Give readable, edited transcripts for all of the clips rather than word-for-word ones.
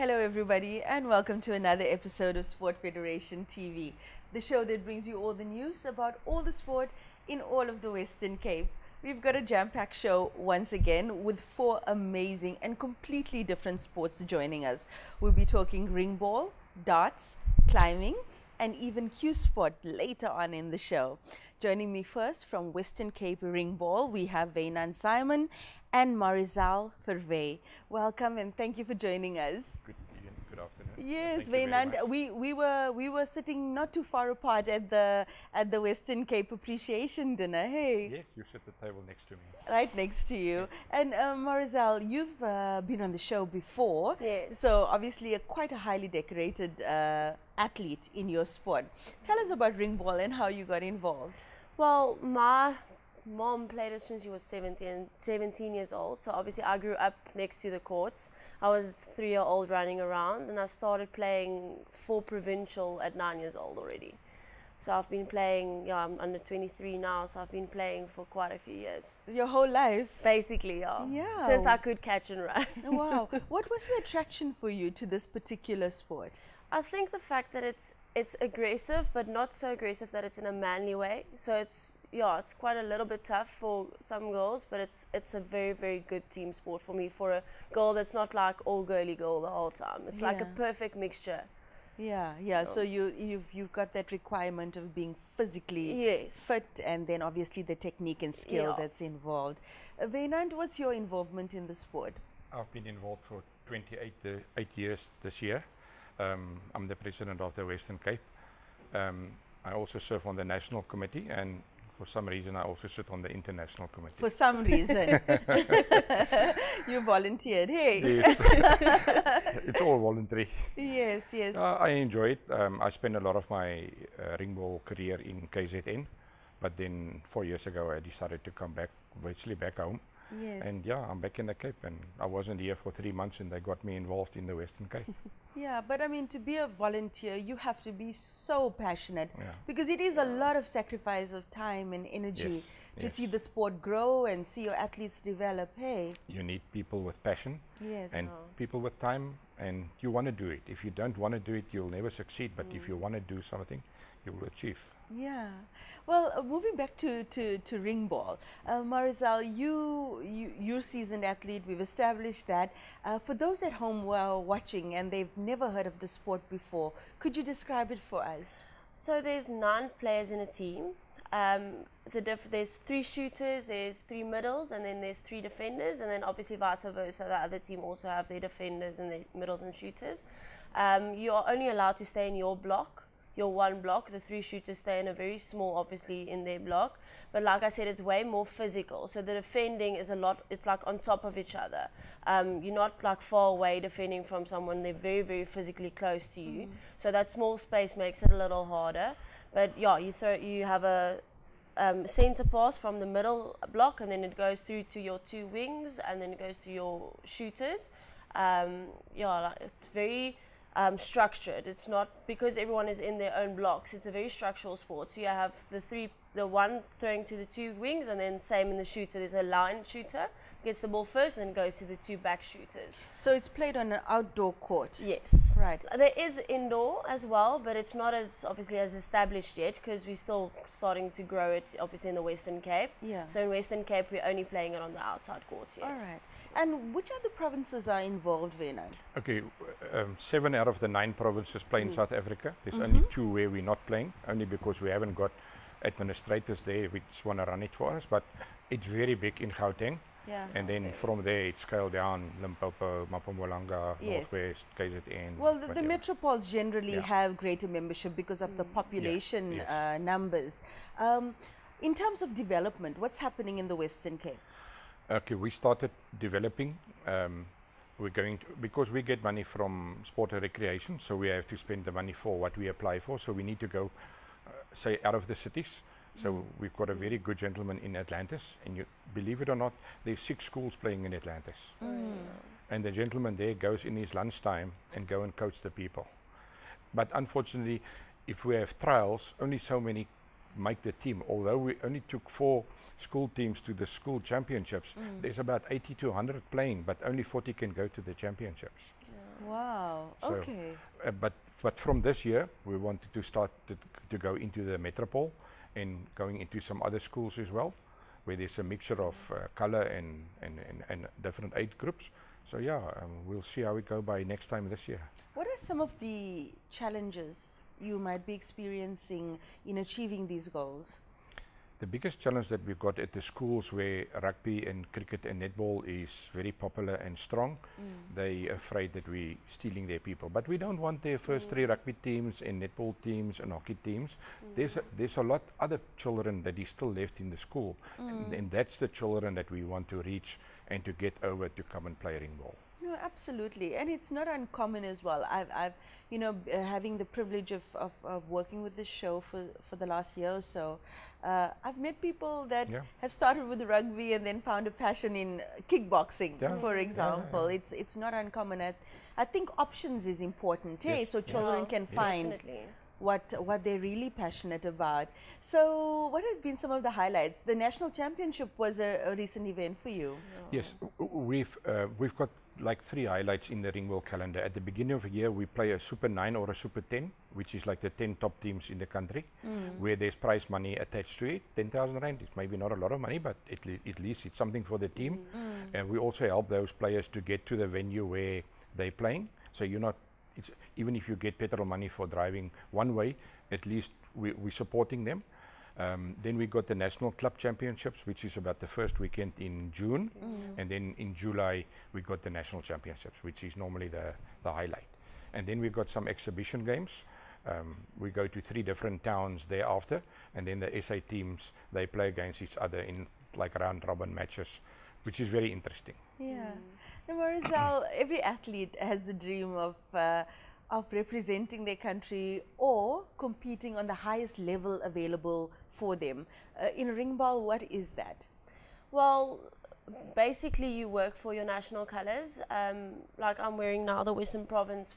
Hello everybody and welcome to another episode of Sport Federation TV, the show that brings you all the news about all the sport in all of the Western Cape. We've got a jam-packed show once again with 4 amazing and completely different sports joining us. We'll be talking ringball, darts, climbing and even cue sport later on in the show. Joining me first from Western Cape Ringball, we have Wynand Zaayman and Marizelle Verwey. Welcome and thank you for joining us. Good evening, good afternoon. Yes, Thank you very Wynand, much. we were sitting not too far apart at the Western Cape Appreciation Dinner. Hey, Yes, you sit at the table next to me. right next to you. And Marizelle, you've been on the show before. Yes. So obviously quite a highly decorated athlete in your sport. Tell us about ringball and how you got involved. Well, my mom played it since she was 17 years old. So obviously I grew up next to the courts. I was 3-year-old running around and I started playing for provincial at 9 years old already. So I've been playing, I'm under 23 now, so I've been playing for quite a few years. Your whole life? Basically, yeah. Yeah. Since I could catch and run. Wow. What was the attraction for you to this particular sport? I think the fact that it's aggressive, but not so aggressive that it's in a manly way. So it's quite a little bit tough for some girls, but it's a very, very good team sport for me, for a girl that's not like all girly girl the whole time. It's like a perfect mixture. Yeah. So you've got that requirement of being physically fit, and then obviously the technique and skill that's involved. Wynand, what's your involvement in the sport? I've been involved for 8 years this year. I'm the president of the Western Cape. I also serve on the national committee, and for some reason I also sit on the international committee. For some reason. You volunteered, hey? Yes. It's all voluntary. Yes. I enjoy it. I spent a lot of my ringball career in KZN, but then 4 years ago I decided to come back, virtually back home. Yes. And yeah, I'm back in the Cape, and I wasn't here for 3 months and they got me involved in the Western Cape. Yeah, but I mean, to be a volunteer, you have to be so passionate, Yeah. because it is a lot of sacrifice of time and energy to see the sport grow and see your athletes develop. Hey. You need people with passion and Oh. people with time, and you want to do it. If you don't want to do it, you'll never succeed, but if you want to do something, you will achieve. Yeah. Well, moving back to ringball, Marizelle, you're a seasoned athlete. We've established that. For those at home who are watching and they've never heard of the sport before, could you describe it for us? So there's 9 players in a team. There's 3 shooters, there's 3 middles, and then there's 3 defenders, and then obviously vice versa. The other team also have their defenders and their middles and shooters. You are only allowed to stay in your block. Your one block. The 3 shooters stay in a very small, obviously, in their block. But like I said, it's way more physical. So the defending is it's like on top of each other. You're not like far away defending from someone. They're very, very physically close to you. So that small space makes it a little harder. But yeah, you have a center pass from the middle block, and then it goes through to your 2 wings, and then it goes to your shooters. It's very structured. It's not because everyone is in their own blocks. It's a very structural sport. So you have the one throwing to the 2 wings, and then same in the shooter. There's a line shooter, gets the ball first, and then goes to the 2 back shooters. So it's played on an outdoor court? Yes. Right. There is indoor as well, but it's not as obviously as established yet, because we're still starting to grow it, obviously, in the Western Cape. Yeah. So in Western Cape, we're only playing it on the outside courts yet. All right. And which other provinces are involved, Wynand? Okay, 7 out of the 9 provinces play in South Africa. There's only 2 where we're not playing, only because we haven't got administrators there which want to run it for us. But it's very big in Gauteng. Yeah. And then from there it's scaled down, Limpopo, Mpumalanga, Northwest, KZN. Well, the whatever. metropoles generally have greater membership because of the population numbers. In terms of development, what's happening in the Western Cape? Okay, we started developing. We're going to, because we get money from sport and recreation, so we have to spend the money for what we apply for. So we need to go, say, out of the cities. So we've got a very good gentleman in Atlantis, and you believe it or not, there's 6 schools playing in Atlantis. And the gentleman there goes in his lunchtime and go and coach the people. But unfortunately, if we have trials, only so many make the team. Although we only took 4 school teams to the school championships, there's about 80 to 100 playing, but only 40 can go to the championships. Wow. So, Okay. But from this year, we wanted to start to go into the metropole and going into some other schools as well, where there's a mixture of color and different age groups. So yeah, we'll see how we go by next time this year. What are some of the challenges you might be experiencing in achieving these goals? The biggest challenge that we've got at the schools where rugby and cricket and netball is very popular and strong, they're afraid that we're stealing their people. But we don't want their first three rugby teams and netball teams and hockey teams. There's a lot other children that is still left in the school, and that's the children that we want to reach and to get over to come and play ringball. No, absolutely, and it's not uncommon as well. I've having the privilege of working with this show for the last year or so. I've met people that have started with rugby and then found a passion in kickboxing, for example. It's not uncommon. I think options is important, hey, so children can find what they're really passionate about. So, what has been some of the highlights? The national championship was a recent event for you. Yes, we've got like 3 highlights in the Ringball calendar. At the beginning of the year, we play a Super 9 or a Super 10, which is like the 10 top teams in the country, where there's prize money attached to it, 10,000 rand. It's maybe not a lot of money, but at least it's something for the team. And we also help those players to get to the venue where they're playing. So you're not, even if you get petrol money for driving one way, at least we're supporting them. Then we got the National Club Championships, which is about the first weekend in June. And then in July, we got the National Championships, which is normally the highlight. And then we got some exhibition games. We go to 3 different towns thereafter. And then the SA teams, they play against each other in like round-robin matches, which is very interesting. Yeah. Now, Marizelle, every athlete has the dream of representing their country or competing on the highest level available for them. In Ringball, what is that? Well, basically you work for your national colours. Like I'm wearing now the Western Province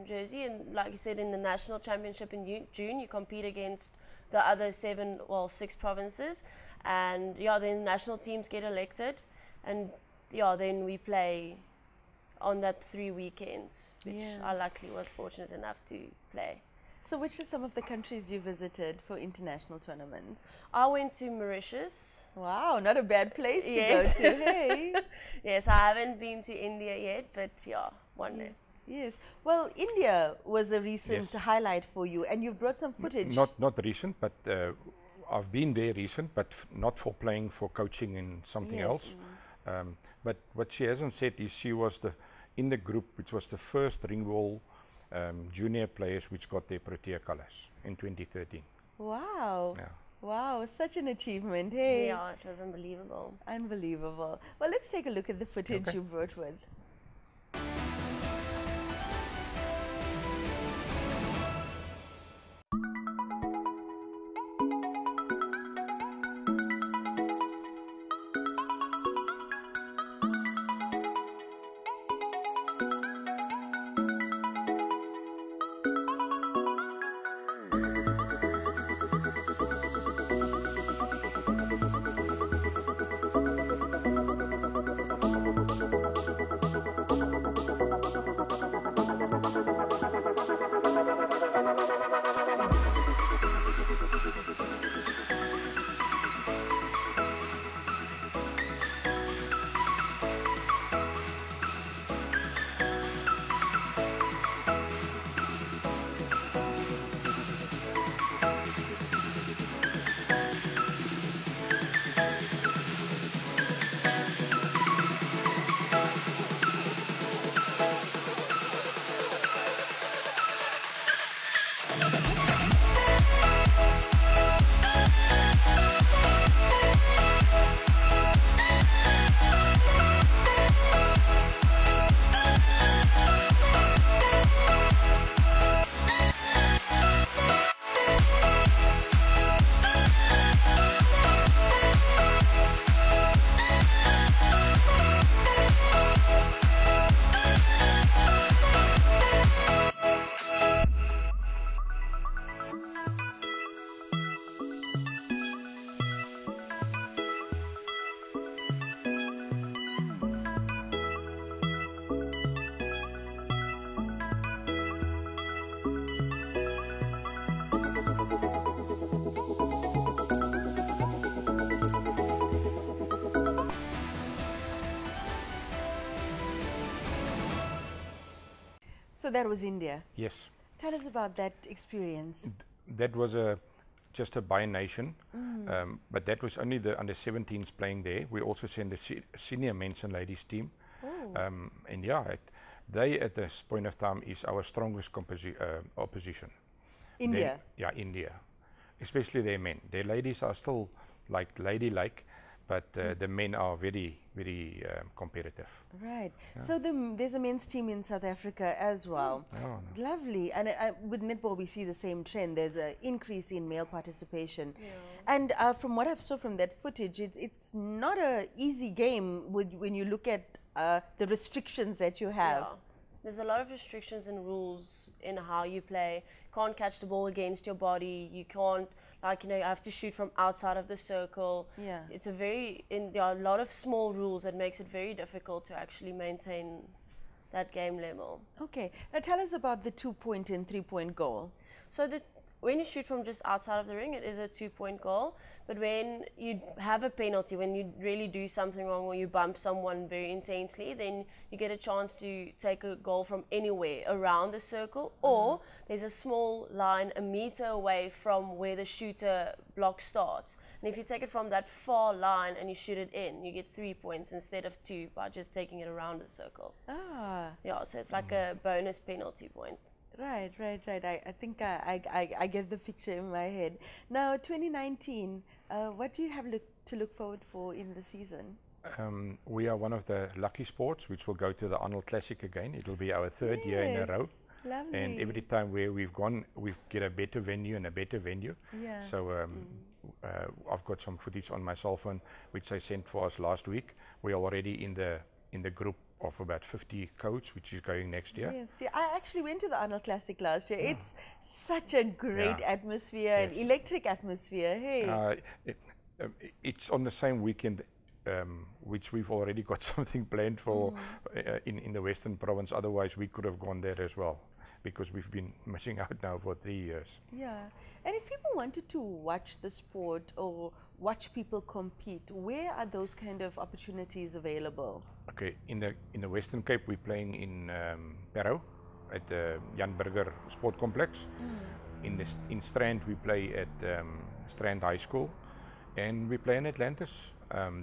jersey, and like you said, in the national championship in June, you compete against the other 6 provinces, and then national teams get elected, and then we play on that 3 weekends, which I luckily was fortunate enough to play. So which are some of the countries you visited for international tournaments? I went to Mauritius. Wow, not a bad place to go to, hey? Yes, I haven't been to India yet, but one day. Yes. Well, India was a recent highlight for you, and you've brought some footage. Not recent, but I've been there recent, but not for playing, for coaching and something else. But what she hasn't said is she was in the group, which was the first Ringball junior players which got their Protea colours in 2013. Wow. Yeah. Wow, such an achievement, hey? Yeah, it was unbelievable. Unbelievable. Well, let's take a look at the footage you brought with. So that was India. Yes. Tell us about that experience. That was just a bi-nation, but that was only the under-17s playing there. We also sent the senior men's and ladies team. Oh. And yeah, they at this point of time is our strongest opposition. India. Yeah, India. Especially their men. Their ladies are still like ladylike, but the men are very, very competitive. Right. Yeah. So there's a men's team in South Africa as well. Oh, no. Lovely. And with netball, we see the same trend. There's an increase in male participation. Yeah. And from what I've saw from that footage, it's not an easy game when you look at the restrictions that you have. Yeah. There's a lot of restrictions and rules in how you play. Can't catch the ball against your body. You can't, like, you have to shoot from outside of the circle. Yeah. It's there are a lot of small rules that makes it very difficult to actually maintain that game level. Okay. Now tell us about the 2-point and 3-point goal. So when you shoot from just outside of the ring, it is a 2-point goal. But when you have a penalty, when you really do something wrong or you bump someone very intensely, then you get a chance to take a goal from anywhere around the circle, or there's a small line a meter away from where the shooter block starts. And if you take it from that far line and you shoot it in, you get 3 points instead of 2 by just taking it around the circle. Ah. Yeah, so it's like a bonus penalty point. Right. I think I get the picture in my head. Now, 2019, what do you have to look forward for in the season? We are one of the lucky sports which will go to the Arnold Classic again. It'll be our third year in a row. Lovely. And every time where we've gone, we get a better venue and a better venue. Yeah. So I've got some footage on my cell phone which I sent for us last week. We're already in the group of about 50 coach, which is going next year. Yes, yeah, I actually went to the Arnold Classic last year. Yeah. It's such a great atmosphere, an electric atmosphere. Hey, it's on the same weekend, which we've already got something planned for in the Western Province. Otherwise, we could have gone there as well, because we've been missing out now for 3 years. Yeah, and if people wanted to watch the sport or watch people compete, where are those kind of opportunities available? Okay, in the Western Cape, we're playing in Barrow at the Jan Burger Sport Complex. In Strand, we play at Strand High School, and we play in Atlantis.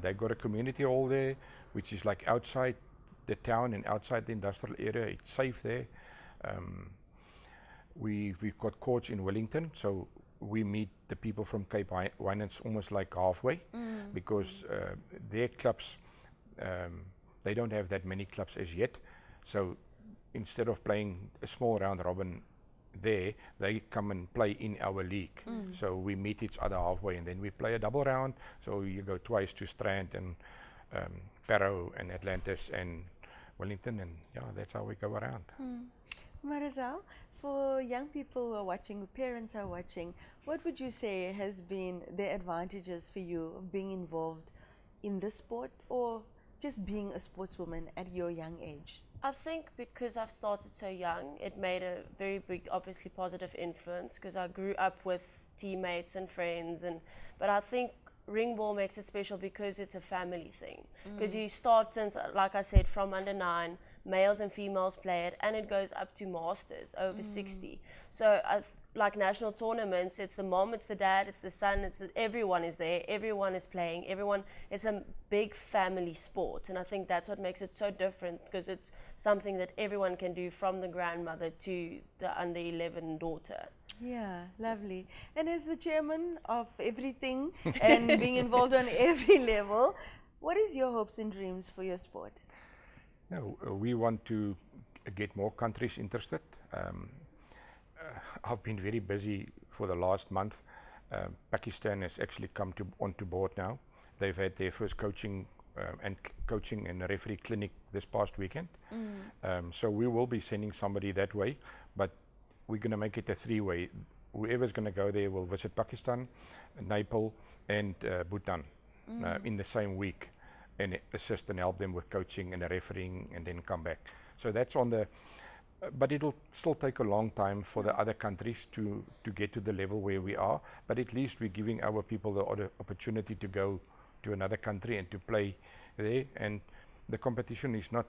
They got a community hall there, which is like outside the town and outside the industrial area. It's safe there. We've got courts in Wellington, so we meet the people from Cape Wynand almost like halfway, because their clubs, they don't have that many clubs as yet. So instead of playing a small round robin there, they come and play in our league. So we meet each other halfway, and then we play a double round. So you go twice to Strand and Barrow and Atlantis and Wellington, and yeah, that's how we go around. Marizelle, for young people who are watching, parents are watching, what would you say has been the advantages for you of being involved in this sport, or just being a sportswoman at your young age? I think because I've started so young, it made a very big, obviously positive influence, because I grew up with teammates and friends, but I think Ringball makes it special because it's a family thing. Because you start since, like I said, from under 9, males and females play it, and it goes up to masters over 60. So like national tournaments, it's the mom, it's the dad, it's the son, everyone is there, everyone is playing, it's a big family sport, and I think that's what makes it so different, because it's something that everyone can do, from the grandmother to the under 11 daughter. Yeah, lovely. And as the chairman of everything and being involved on every level, what is your hopes and dreams for your sport? No, we want to get more countries interested. I've been very busy for the last month. Pakistan has actually come onto board now. They've had their first coaching and referee clinic this past weekend. So we will be sending somebody that way, but we're going to make it a 3-way. Whoever's going to go there will visit Pakistan, Nepal, and Bhutan in the same week, and assist and help them with coaching and refereeing, and then come back. So that's on the, but it'll still take a long time for the other countries to get to the level where we are, but at least we're giving our people the opportunity to go to another country and to play there, and the competition is not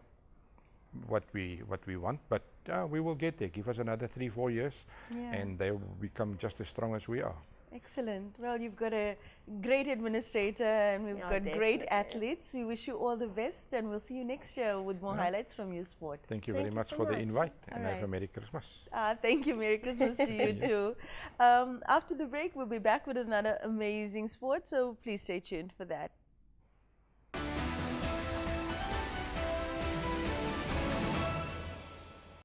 what we want, but we will get there. Give us another 3-4 years, Yeah. and they will become just as strong as we are. Excellent. Well, you've got a great administrator and we've Yeah, got great definitely. athletes. We wish you all the best and we'll see you next year with more highlights from your sport. Thank you Thank very you much so for the much. invite, All and have a right. Merry Christmas. Thank you. Merry Christmas to you too. After the break, we'll be back with another amazing sport, so please stay tuned for that.